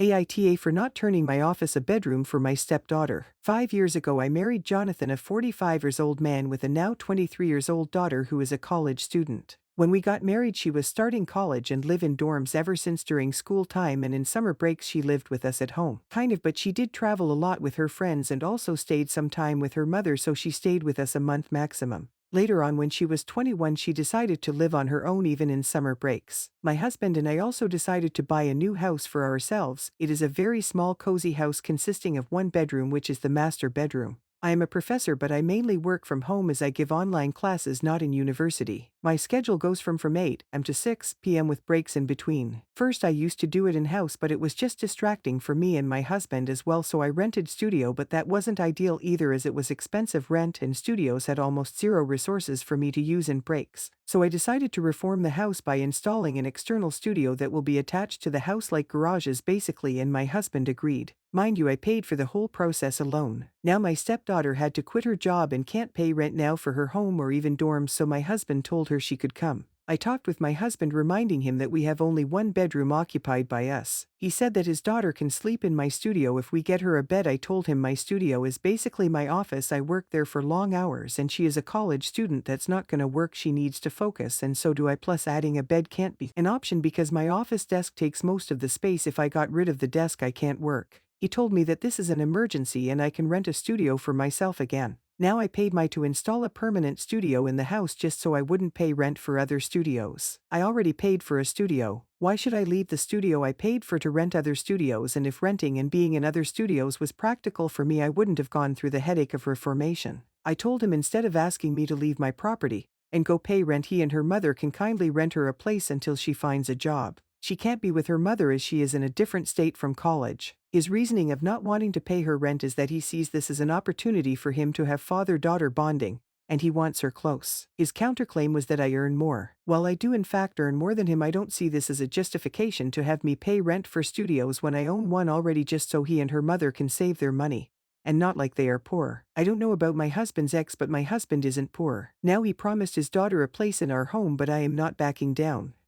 AITA for not turning my office a bedroom for my stepdaughter. 5 years ago I married Jonathan, a 45-year-old man with a now 23-year-old daughter who is a college student. When we got married she was starting college and lived in dorms ever since during school time, and in summer breaks she lived with us at home. But she did travel a lot with her friends and also stayed some time with her mother, so she stayed with us a month maximum. Later on, when she was 21, she decided to live on her own even in summer breaks. My husband and I also decided to buy a new house for ourselves. It is a very small cozy house consisting of one bedroom, which is the master bedroom. I am a professor, but I mainly work from home as I give online classes, not in university. My schedule goes from 8 am to 6 p.m. with breaks in between. First I used to do it in-house, but it was just distracting for me and my husband as well, so I rented studio, but that wasn't ideal either as it was expensive rent and studios had almost zero resources for me to use in breaks. So I decided to reform the house by installing an external studio that will be attached to the house like garages basically, and my husband agreed. Mind you, I paid for the whole process alone. Now my stepdaughter had to quit her job and can't pay rent now for her home or even dorms, so my husband told her she could come. I talked with my husband, reminding him that we have only one bedroom occupied by us. He said that his daughter can sleep in my studio if we get her a bed. I told him my studio is basically my office. I work there for long hours and she is a college student that's not gonna work. She needs to focus, and so do I. Plus adding a bed can't be an option because my office desk takes most of the space. If I got rid of the desk I can't work. He told me that this is an emergency and I can rent a studio for myself again. Now I paid to install a permanent studio in the house just so I wouldn't pay rent for other studios. I already paid for a studio. Why should I leave the studio I paid for to rent other studios? And if renting and being in other studios was practical for me, I wouldn't have gone through the headache of reformation. I told him instead of asking me to leave my property and go pay rent, he and her mother can kindly rent her a place until she finds a job. She can't be with her mother as she is in a different state from college. His reasoning of not wanting to pay her rent is that he sees this as an opportunity for him to have father-daughter bonding, and he wants her close. His counterclaim was that I earn more. While I do in fact earn more than him, I don't see this as a justification to have me pay rent for studios when I own one already, just so he and her mother can save their money. And not like they are poor. I don't know about my husband's ex, but my husband isn't poor. Now he promised his daughter a place in our home, but I am not backing down.